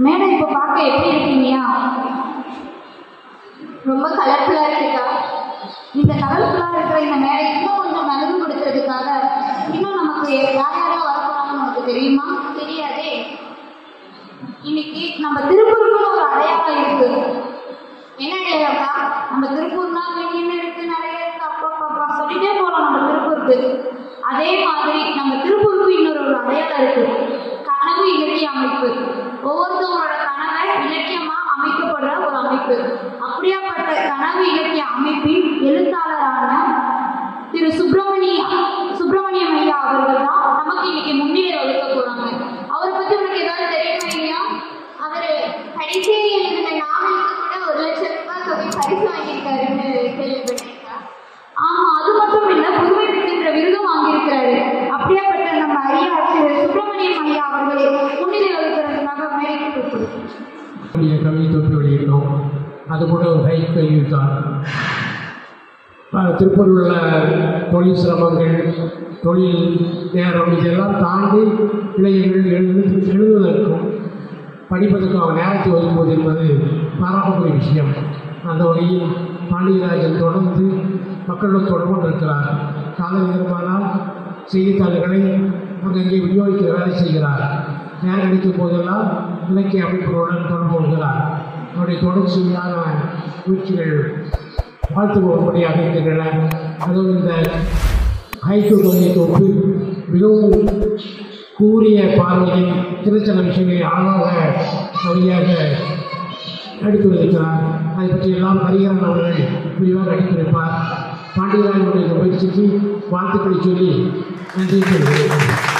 Madam இப்போ பார்க்க எப்படி இருக்கீங்கயா? ரொம்ப கலர்ஃபுல்லாக இருக்குக்கா. இந்த கலர்ஃபுல்லாக இருக்கிற இந்த மேடை இன்னும் கொஞ்சம் நகர்வு கொடுக்கறதுக்காக இன்னும் நமக்கு யார் யாராக வரப்போறாங்கன்னு நமக்கு தெரியுமா? தெரியாதே. இன்னைக்கு நம்ம திருப்பூருக்குன்னு ஒரு அடையாளம் இருக்கு. என்ன அடையாளம்க்கா? நம்ம திருப்பூர்னா என்ன இருக்கு, நிறைய இருக்கு, அப்பா சொல்லிட்டே போகலாம் நம்ம திருப்பூருக்கு. அதே மாதிரி நம்ம திருப்பூருக்கு இன்னொரு அடையாளம் இருக்கு, கனவு இலக்கிய அமைப்பு. ஒவ்வொருத்தவங்களோட கனவை இலக்கியமா அமைக்கப்படுற ஒரு அமைப்பு. அப்படியாப்பட்ட கனவு இலக்கிய அமைப்பின் எழுத்தாளரான திரு சுப்பிரமணியம் ஐயா அவர்கள் தான் நமக்கு இன்னைக்கு முன்னிலை வகுக்க போறாங்க. அவரை பத்தி உனக்கு ஏதாவது தெரியுமா ஐயா? அவர் கடைசியை எழுதின நாவலுக்கு கூட 1 லட்சம் ரூபாய் தொகை பரிசு வாங்கியிருக்காருன்னு கேள்விப்பட்டேன். ஆமா, அது மட்டும் இல்ல, புதுமை பெற்ற விருதும் வாங்கியிருக்கிறாரு. அப்படியாப்பட்ட நம்ம ஐயா திரு சுப்பிரமணியம் ஐயா அவர்களை முன்னிலை வகுக்கிறதுக்காக மேடைக்கு கொடுக்கிறோம். கவிதை தொகுதி வெளியிட்டோம். அது கூட ஒரு ஹைக் வெளியிட்டார். திருப்பூரில் உள்ள தொழில் சிரமங்கள், தொழில் நேரம் இதெல்லாம் தாண்டி இளைஞர்கள் எழுதுவதற்கும் படிப்பதற்கும் அவங்க நேரத்தை ஒதுக்குவது என்பது பாராட்டக்கூடிய விஷயம். அந்த வகையில் பாண்டியராஜன் தொடர்ந்து மக்களுடன் தொடர்பு கொண்டிருக்கிறார். கால நேரமானால் செய்தித்தாள்களை அங்கங்கே விநியோகிக்க வேலை செய்கிறார். நேரம் கிடைக்கும் போதெல்லாம் இலக்கிய அமைப்புகளுடன் தொடர்பு கொள்கிறார். அவருடைய தொடர்ச்சியான முயற்சிகள் வாழ்த்து போகும்படியாக இருக்கின்றன. அதுவும் இந்த ஹைக்கு தொகுதி தொகுப்பு மிகவும் கூறிய பார்வையில் சில விஷயங்களை ஆழமாக கவியாக எடுத்து வைக்கிறார். அதை பற்றி எல்லாம் ஹரிஹரன் அவர்கள் விரிவாக எடுத்துரைப்பார். பாண்டியராஜனுடைய முயற்சிக்கு வாழ்த்துக்களை சொல்லி நன்றி சொல்கிறேன்.